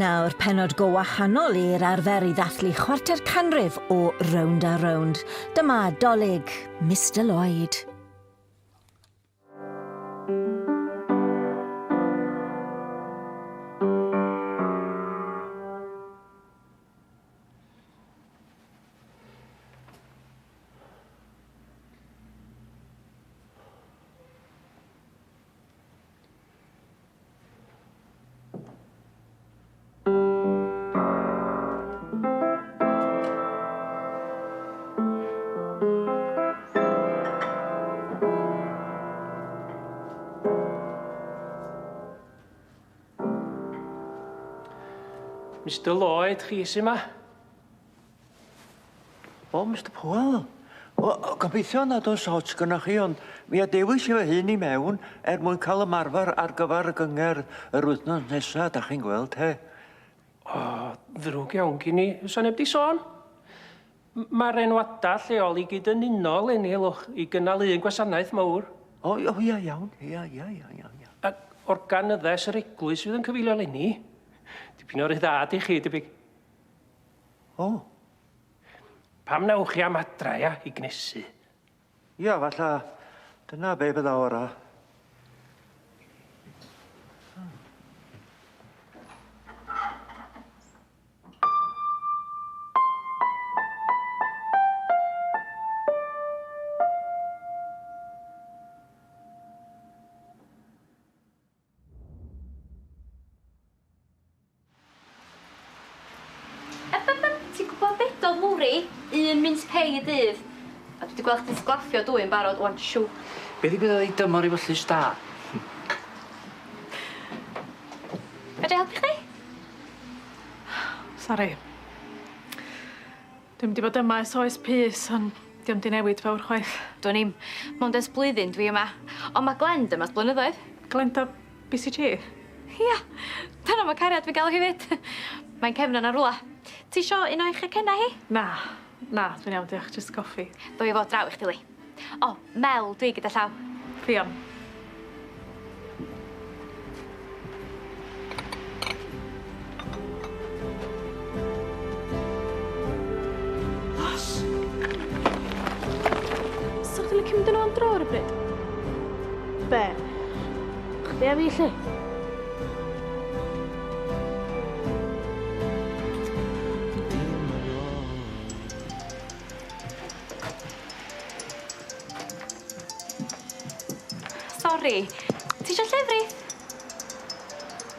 Nawr, pennod go wahanol i'r arfer i ddathlu chwarter canrif o Rownd a Rownd. Dyma Dolig, Mr Lloyd. Mr Lloyd, chi sy'n yma? O, Mr Pwel. Gobeithio nad oes hot gynnach chi, ond mi a dewis i fy hun I mewn mwyn cael ymarfer ar gyfer y gynger yr wythnos nesaf, da chi'n gweld, he? O, ddrwg iawn gyn ni. Sa'n neb di sôn? Mae'r enwadau lleol I gyd yn unol enilwch I gynnal un gwasanaeth mawr. O, ia, iawn. A organyddes yr eglwys fydd yn cyfeilio lenni. Dipyn o'r ryddad I chi, debyg. O. Pam nawch chi am adra, ia, I gnesu? Ia, falla, dyna be bydda ora. Ti'n gwybod bedodd mwri? 1 mince pay y dydd. A dwi wedi gweld chdi'n sglaffio dwy'n barod, wan siw. Be ddigwyddodd I dymor I fyllus da? Fedra helpu chdi? Sori. Dwi'n wedi bod yma ers oes pys, ond diom di newid fawr chwaith. Dwi'n im. Mond ers blwyddyn dwi yma. Ond mae Glend yma blynyddoedd. Glenda BCG? Ia, dyna mae cariad fi gael hefyd. Mae'n cefn ar rwla. Ti isio un o'ch cenna hi? Na, dwi'n iawn, diolch, just coffi. Dwi efo draw I chdi li. O, Mel, dwi gyda llaw. Fion. Os! So chdi'n licio mynd yn o'n dro ar y bryd? Be? Chdi a fi lle? Sori, ti isio llefrith?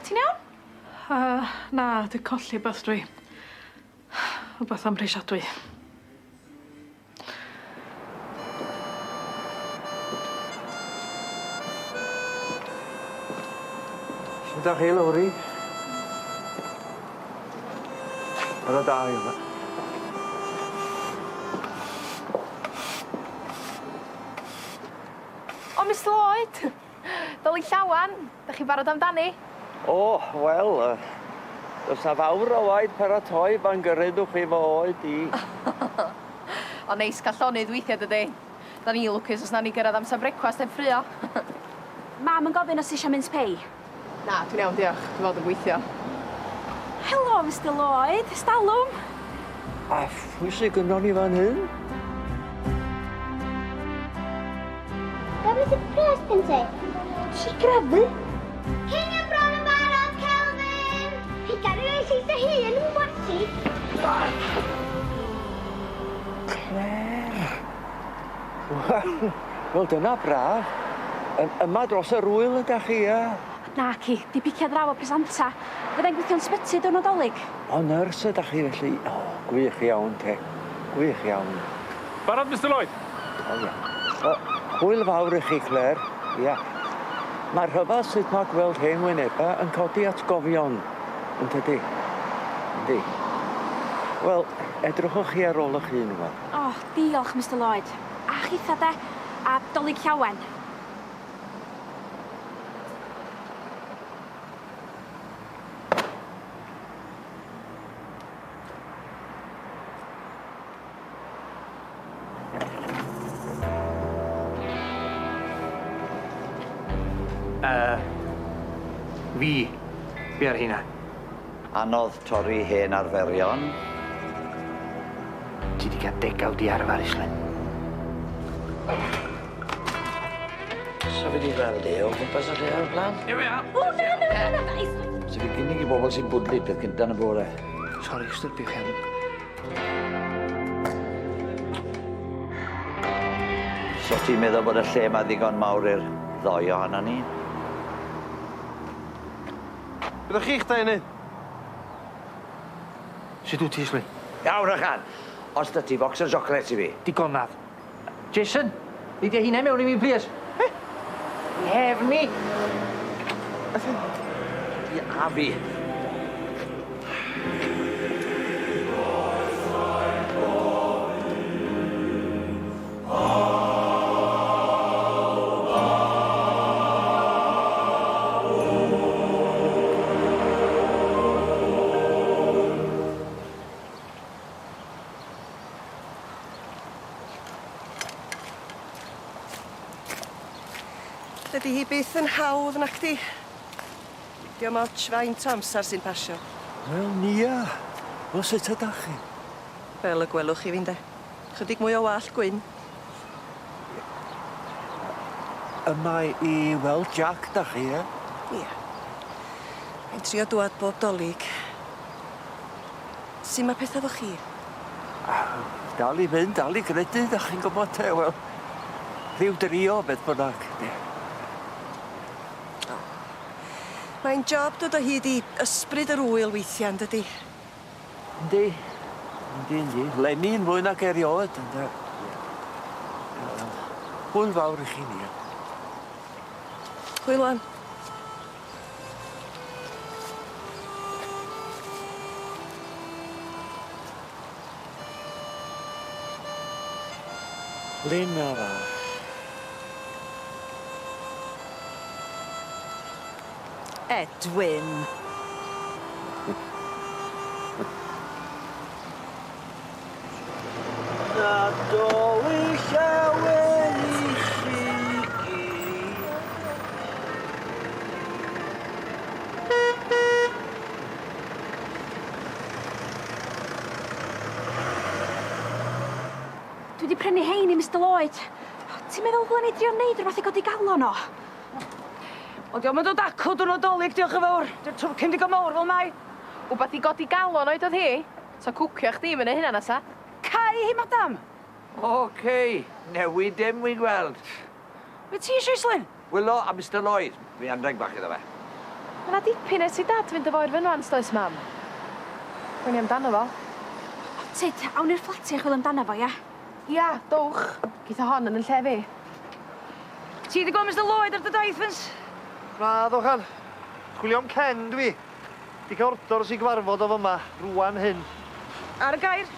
Ti'n iawn? Na, di colli beth dwi. Rhywbeth amhrisiadwy. Sut da chi, Lowri? Ar y da yma. O, Mr Lloyd. Dolig llawan. Da chi barod amdani? O, wel, does na fawr o waith paratoi fan gyrraedwch chi fo oed I. O, neis cael llonydd weithiau dydy. Da ni lwcus os na ni gyrraedd amser brecwast heb ffrio. Mam yn gofyn os eisiau mince pay? Na, dwi'n iawn, diolch. Dwi'n fod yn gweithio. Helo, Mr Lloyd. Stalwm. A phwy sy'n gynnon ni fan hyn? Gafes y pres pense? Si grafu? Hyn y bron yn barod, Kelvin! Hi gari oes eis y hun yn wasi. Claire! Wel, dyna braf. Yma dros y rwyl ydych chi, ia? Na, ci. Di picio draw o presanta. Fyddai'n gweithio'n sbyty dwi'n Nadolig. O, nyrs ydych chi felly. O, gwych iawn, te. Gwych iawn. Barod, Mr Lloyd? O, ia. O, hwyl fawr I chi, Claire. Ia. Mae'r rhyfel sut mae gweld hen wyneba yn codi atgofion. Yn tydi? Yndi. Wel, edrychwch chi ar ôl eich hun yma. O, diolch, Mr Lloyd. A chitha de, a Dolig llawen. Fi ar hynna. Anodd torri hen arferion. Ti di cael degawd i arfer, Islyn. So fi di gweld e o gwmpas y lle ar y blaen? Here we are. O, na. So fi gynnig i bobl sy'n bwdlu peth cynta yn y bore. Sorry, styrbio chi am. So ti'n meddwl bod y lle yma ddigon mawr i'r ddoi ohono ni? Byddwch chi'ch da hynny? Sut wyt ti, Islyn? Iawn, Rhachan. Os da ti bocs o chocolate i fi. Digonaf. Jason, eidia hynna mewn i mi, please. Hefni. Ti a fi. Dydy hi byth yn hawdd nac di. Diolch moch faint o amser sy'n pasio. Wel, nia. O sut ydach chi? Fel y gwelwch chi fi'n de. Chydig mwy o wallt gwyn. Yma i weld Jack, da chi, e? Ia. Mae'n trio dwad bob dolig. Sut mae pethau fo chi? Dal i fynd, dal i gredu, da chi'n gwybod te, wel. Rhyw drio, beth bynnag. Mae'n job dod o hyd i ysbryd yr wyl weithiau, dydy. Yndi. Yndi. Lenin mwy nag erioed, ynddo. Hwyl fawr i chi, nia. Hwyl wan. Lyn arall. Edwin. Nadolig llawer i chi gyd. Dwi wedi prynu hein i Mr Lloyd. Ti'n meddwl ddylen ni drio neud rhywbeth i godi galon o? O, diolch yn dod acw dwi'n Nadolig, diolch yn fawr. Diolch twrcyn digon mawr fel mai. Wbath i godi galon oed oedd hi? So cwcio chdi fyny hynna nesa? Cai hi, madam. Ocê, newid dim wy'n gweld. Be ti eisiau, Islyn? Wylio a Mr Lloyd. Fi anreg bach iddo fe. Mae na dipyn nes i dad fynd efo i'r fynwan, stoes mam. Wy'n i amdano fo. Tyd, awn i'r fflati a chwil amdano fo, ia? Ia, dowch. Geith o hon yn y lle fi. Ti wedi gweld Mr Lloyd ar dy daith, Na, ddochan. Chwilio am Ken, dwi. Di cael ordor os i gyfarfod o fyma, rwan hyn. Ar y gair.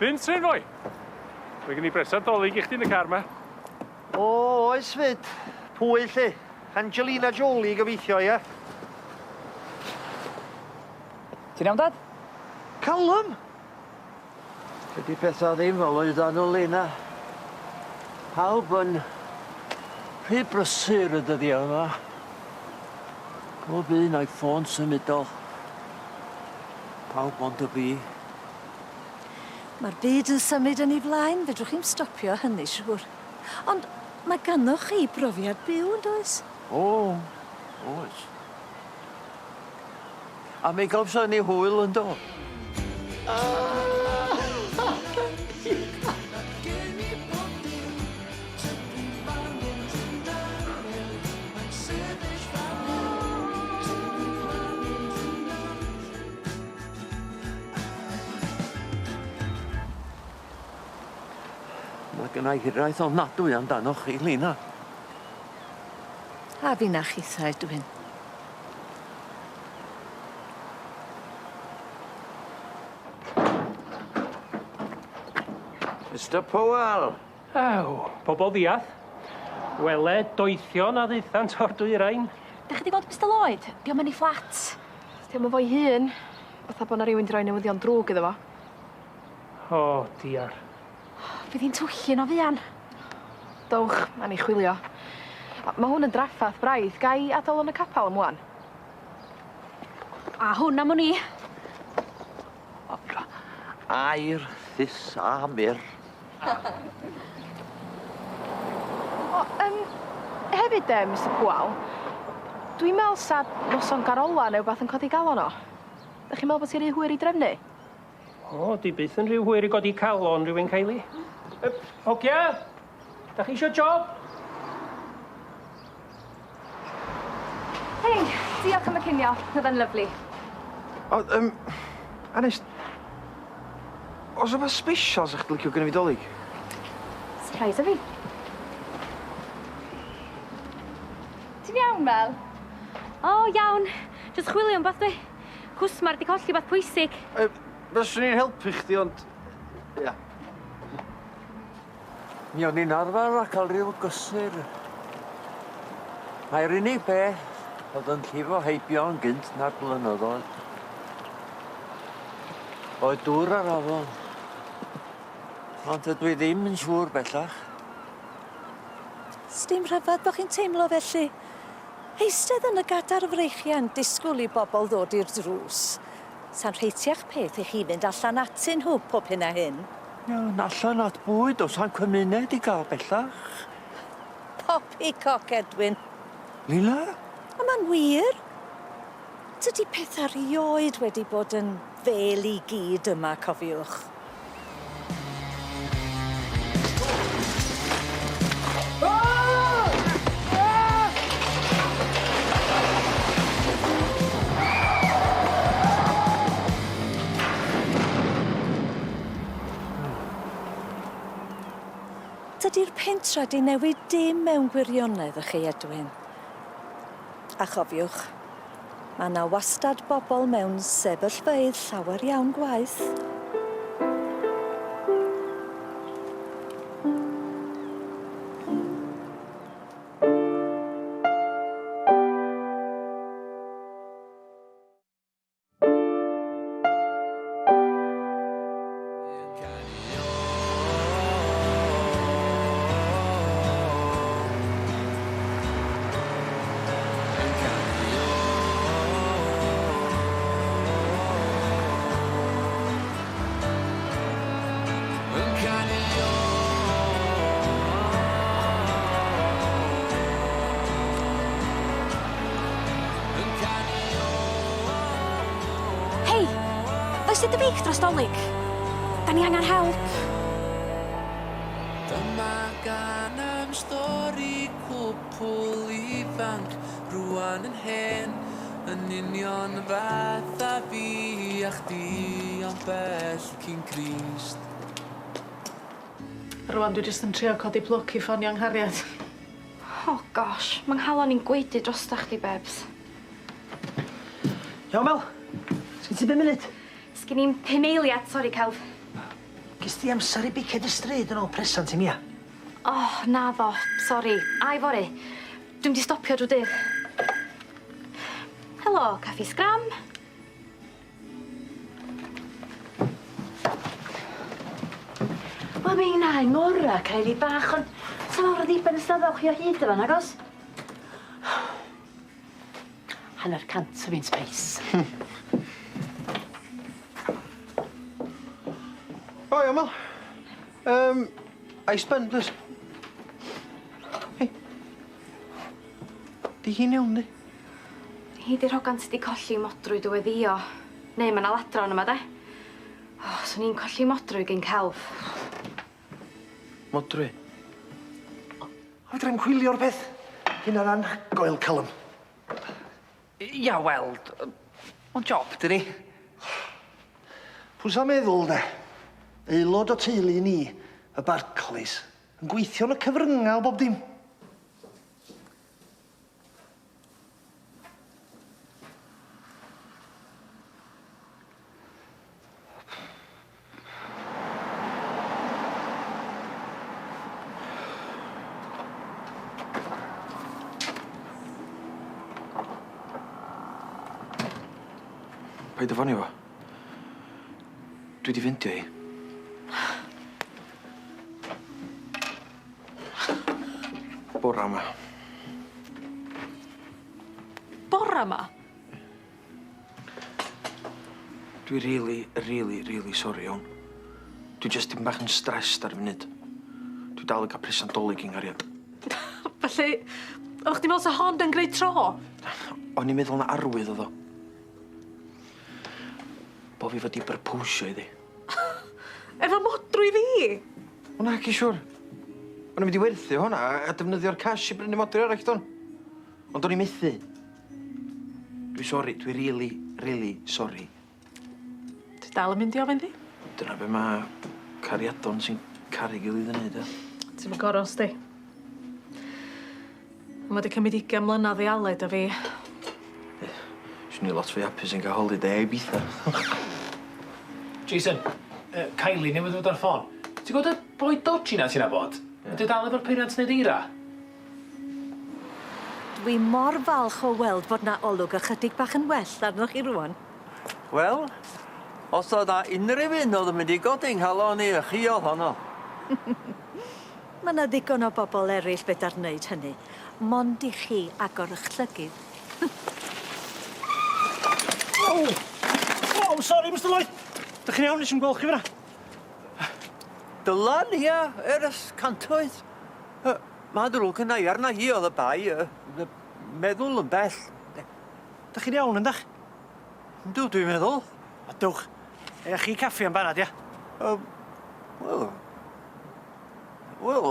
Fynd, Syn fwy. Mae gen i bresant Dolig i chdi yn y car ma. O, oes fyd. Pwy lle? Angelina Jolie gobeithio, ie? Ti'n iawn, Dad? Callum? Dydy pethau ddim fel oeddan nhw, Lena. Pawb yn rhy brysur y dyddiau yma. Pob un a'i ffôn symudol. Pawb ond y fi. Mae'r byd yn symud yn ei flaen, fedrwch chi'n stopio hynny, siwr. Ond mae ganddoch chi brofiad byw, yn does? O, oes. A mi gawson ni hwyl yn dod. Mae gynna i hiraeth ofnadwy amdano chi, Lena. A fi na chithau, dwi'n. Mr Powell. Aw, pobol ddiath. Wele, doethion a ddeithant o'r dwyrain. Da chi wedi gweld Mr Lloyd? Diolch yn ei fflat. Diolch yn fo'i hun. Fatha bod na rhywun di roi newyddion drwg iddo fo. O, diar. Fydd hi'n twllun o fuan. Dowch, ma ni chwilio. Mae hwn yn draffath braidd. Gai adael yn y capel am wan? A hwn am hwn i. Air, thys a Mae'r. Hefyd, Mr Pwal, dwi'n meddwl sa noson garola neu beth yn codi galon o. Ydych chi'n meddwl bod ti'n rhy hwyr i drefnu? O, di byth yn rhyw hwyr i godi calon rhywun caeli. Hogia, da chi eisiau job? Hei, diolch am y cinio. Oedd yn lyflu. O, Anest, oes yma special sa'ch licio gyda fi Dolig? Surprise o fi. Ti'n iawn, Mel? O, iawn. Jyst chwilio am beth dwi. Cwsmar di colli beth pwysig. Fyswn i'n helpu chdi, ond... Ia. Mi o'n i'n arfer a cael rhyw gysur. Mae'r unig beth oedd yn llifo heibio yn gynt na'r blynyddoedd. Oedd dŵr ar afon. Ond ydw i ddim yn siŵr bellach. Sdim rhyfedd bod chi'n teimlo felly. Eistedd yn y gadar freichian disgwyl i bobl ddod i'r drws. Sa'n rheitiach peth i chi fynd allan atyn nhw pob hyn a hyn. Iawn, allan at bwyd, os a'n cymuned i gael bellach. Poppycock, Edwin. Lila? A ma'n wir. Dydy peth erioed wedi bod yn fel i gyd yma, cofiwch. Dydy'r pentra di newid dim mewn gwirionedd y chi, Edwin. A chofiwch, mae yna wastad bobl mewn sefyllfeydd llawer iawn gwaith. Oes dy beic dros Dolig? Da ni angen help. Dyma gan am stori cwpl ifanc rwan yn hen yn union fath a fi a chdi ond bell cyn Crist. Rwan dwi jyst yn trio codi plwc i ffonio Nghariad. Oh gosh, mae'n halon ni'n gwedu dros da chdi, Bebs. Iawn, Mel. Sgyn ti 5 munud? Sgyn i'n 5 eiliad, sori, Celf. Ges ti amser i biced y stryd yn ôl presant i Mia? Oh, naddo, sori. Ai fori. Dwi'n di stopio drwy dydd. Helo, caffi sgram. Wel, mi'n nain mora, cael ei bach, ond sa mawr o ddiben ystafell chi o hyd efo, nagos? Hanner cant o fi'n space. O, iawn, Mel. Ice pen, please. Hei. Di hi'n iawn, di? Hi di'r hogan sydd wedi colli modrwy diweddio. Neu mae yna ladron yma, de. Oh, so ni'n colli modrwy gen Celf. Modrwy. Fydra i'n chwilio'r peth. Hyn ar ran goel calym. Ia, wel, o'n job, dyn ni. Pwy sa'n meddwl, de? Aelod o teulu ni, y Barclays, yn gweithio yn y cyfryngau o bob dim. Paid o fonio fo. Dwi di ffindio hi. Bora yma. bore yma? Dwi really sori iawn. Dwi just dim bach yn stressed ar y funud. Dwi dal yn cael presan Dolig yng nghariad. Felly, o'ch ti'n meddwl sa hond yn gwneud tro? O'n i'n meddwl na arwydd oedd o. Bo fi fod i byrpwsio iddi. Efo modrwy fi? O na, ci siwr. O'n i'n mynd i werthu hwnna a defnyddio'r cash i brynu modri arall don. Ond o'n i'n methu. Dwi sori, dwi really sori. Ti dal yn mynd i ofyn di? Dyna be mae cariadon sy'n caru gilydd yn neud, e. Ti'n mynd goros di. Mae wedi cymryd 20 mlynedd i aled a fi. Swn i lot fwy hapus yn cael holiday i Ibiza. Jason, Kylie newydd fod ar ffôn. Ti'n gwybod y boi dodgy na ti'n abod? Ydy dal efo'r peiriant nid eira? Dwi mor falch o weld bod na olwg ychydig bach yn well arnoch chi rwan. Wel, os oedd na unrhyw un oedd yn mynd i godi nghalon ni y chi oedd honno. Mae na ddigon o bobl eraill beda'r wneud hynny. Mond i chi agor eich llygydd. Oh, sorry, Mr Lloyd. Dych chi'n iawn, nes i'n gweld chi fyna? Dylan, ia, cantoedd. Mae drwg yna i arna hi oedd y bai, meddwl yn bell. Dych chi'n iawn, yndych? Yndw, dwi'n meddwl. Dwch, chi caffi am banad, ia? Wel,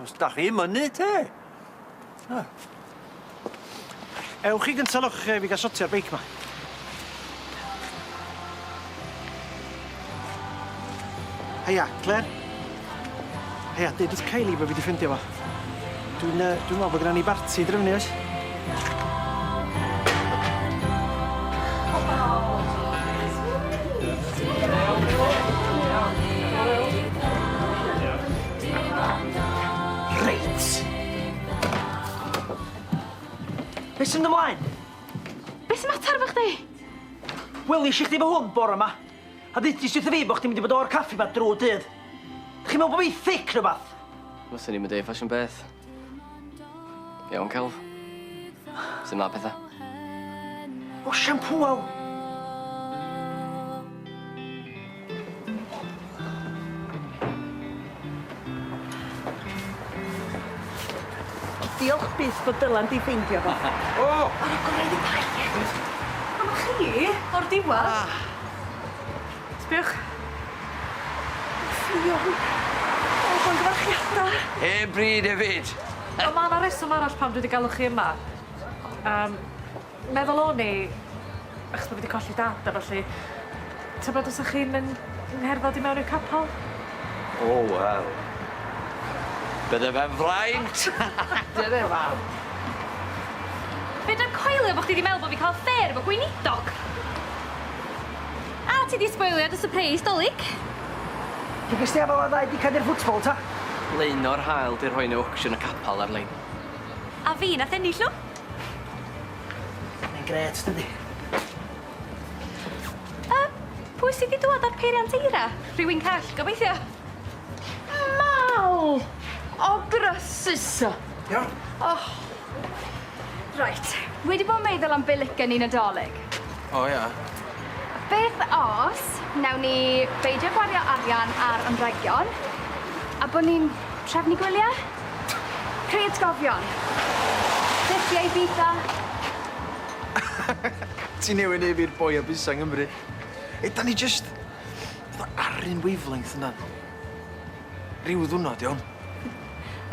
os da chi mynnu, te. Ewch chi gyntalwch fi gael sotio'r beic ma. Heia, Claire. Heia, deud wrth Kylie bod fi wedi ffindio fo. Dwi'n meddwl bod gyda ni barti drefnu, oes? Reit. Be sy'n ymlaen? Be sy'n mater efo chdi? Wel, eisiau chdi fo hwn bore yma. A ddydys wrth fi bod chdi'n mynd i bod o'r caffi ma drwy dydd. Chi'n meddwl bod fi thic rhywbeth? Fysen ni'n mynd ei ffasiwn beth. Iawn, Celf. Sy'n ma pethau? O, siampwaw. Diolch byth bod Dylan di ffeindio fo. O! Ar y gorau di bai. A ma chi, o'r diwedd. Sbiwch. Ffion. O, bo'n gyfarchiadau. Hen bryd hefyd. O, ma' na reswm arall pam dwi wedi galw chi yma. Meddwl o'n i, achos bod fi wedi colli dad a felly, tybod os ych chi'n ngherddod i mewn i'r capel? O, wel. Bydde fe'n fraint. Dyna fam. Be dwi'n coelio bod chdi wedi meddwl bod fi cael ffer efo gweinidog? A ti di sboilio dy surprise, Dolig? Ti'n gysdi efo a ddau di cael ffwtbol, ta? Lein o'r hael di'r rhoi'n auction y capal ar-lein. A fi nath ennill nhw? Mae'n gret, dydi? Pwy sydd wedi dod ar peiriant eira? Rhywun call, gobeithio. Mal! O, brysus. Iawn. Right, wedi bod yn meddwl am bilican ni'n Nadolig. O, ia. Beth os nawn ni beidio gwario arian ar ymdregion a bod ni'n trefnu gwyliau? Creu atgofion. Ffithiau Ibiza. Ti newid neu fi'r boi a busa yng Nghymru. Da ni just... ar un wavelength yna. Ryw ddwrnod, iawn.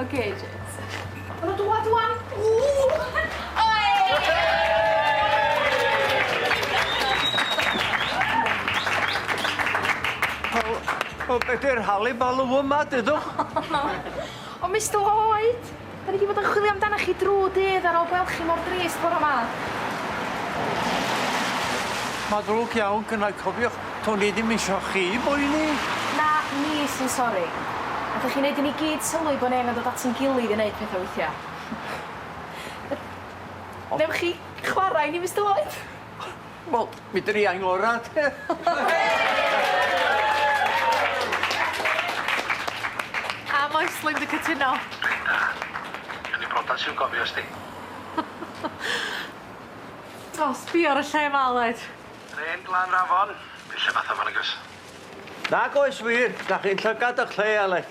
Oce, James. O'n nhw dwad wan. O, bedy'r halu balw yma, dydwch? O, Mr Lloyd, da ni wedi bod yn chwilio amdanoch chi drwy dydd ar ôl gweld chi mor drist bore yma. Mae drwg iawn gynnau cofiwch, to'n ni ddim isio chi boeni. Na, ni sy'n sori. Nath chi wneud i ni gyd sylwi bod neb yn dod at yn gilydd i wneud pethau weithiau. Newch chi chwarae ni, Mr Lloyd? Wel, mi dyn ni angorad. A moeslwyn dy cytuno. Yn i brodas i'w gofio sti. O, sbi ar y lle maled. Ren glan rafon. Lle fath o fan agos. Nag oes wir, da chi'n llygad y lle, Alec.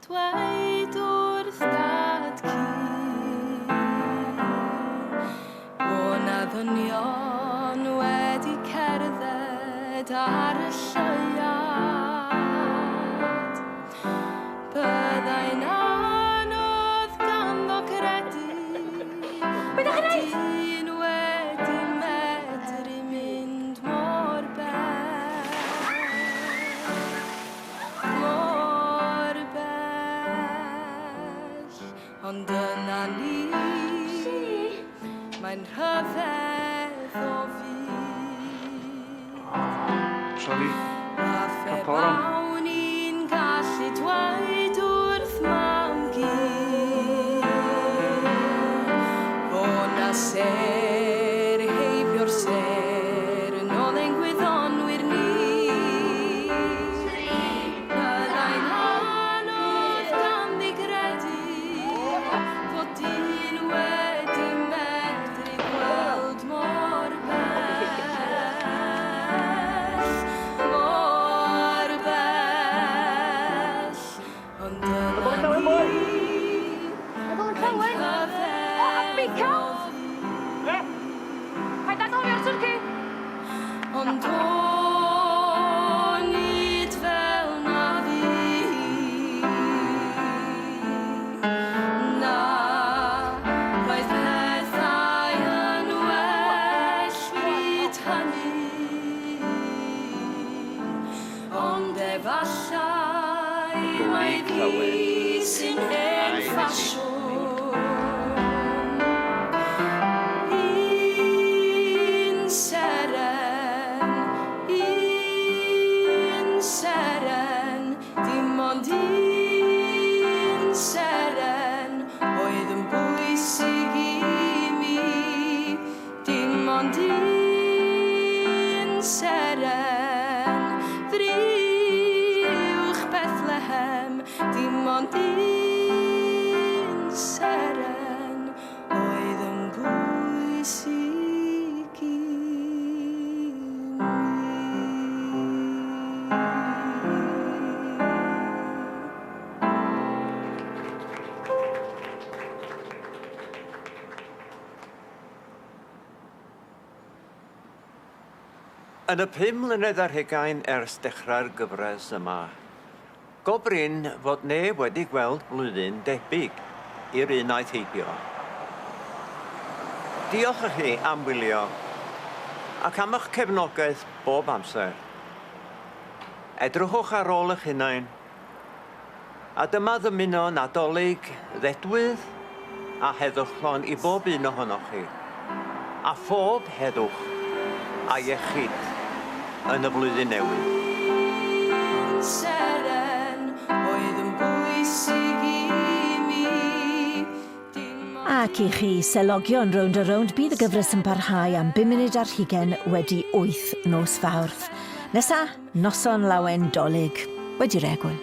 Dweud wrth dad ci bo' na ddynion wedi cerdded ar y lleuad. Byddai'n anodd ganddo credu dyn wedi medru mynd mor bell. Ond dyna ni, mae'n rhyfedd o fi. Sori, A phe bawn ni'n gallu dweud wrth mam gi bo' na ser heibio'r ser yn ôl ein gwyddonwyr ni. Byddai'n anodd ganddi gredu bod dyn wedi medru gweld mor bell, mor bell. Ond dyna ni, mae'n rhyfedd o fi. Paid anghofio'r twrci! Ond o nid fel na fi. Na, roedd pethau yn well fyd hynny. Ond efallai mai fi sy'n hen ffasiwn. Un seren, dim ond un seren oedd yn bwysig i mi. Dim ond un seren, ddriwch Bethlehem. Dim ond un seren oedd yn bwysig i mi. Yn y 5 mlynedd ar hugain ers dechrau'r gyfres yma, gobrin fod neb wedi gweld blwyddyn debyg i'r un aeth heibio. Diolch i chi am wylio ac am eich cefnogaeth bob amser. Edrychwch ar ôl eich hunain, a dyma ddymuno Nadolig, ddedwydd a heddwchlon i bob un ohonoch chi, a phob heddwch a iechyd yn y flwyddyn newydd. Un seren oedd yn bwysig i mi. Ac i chi selogion rownd a rownd, bydd y gyfres yn parhau am 5 munud ar hugen wedi 8 nos Fawrth. Nesa, noson lawen Dolig. Wedi regwyl.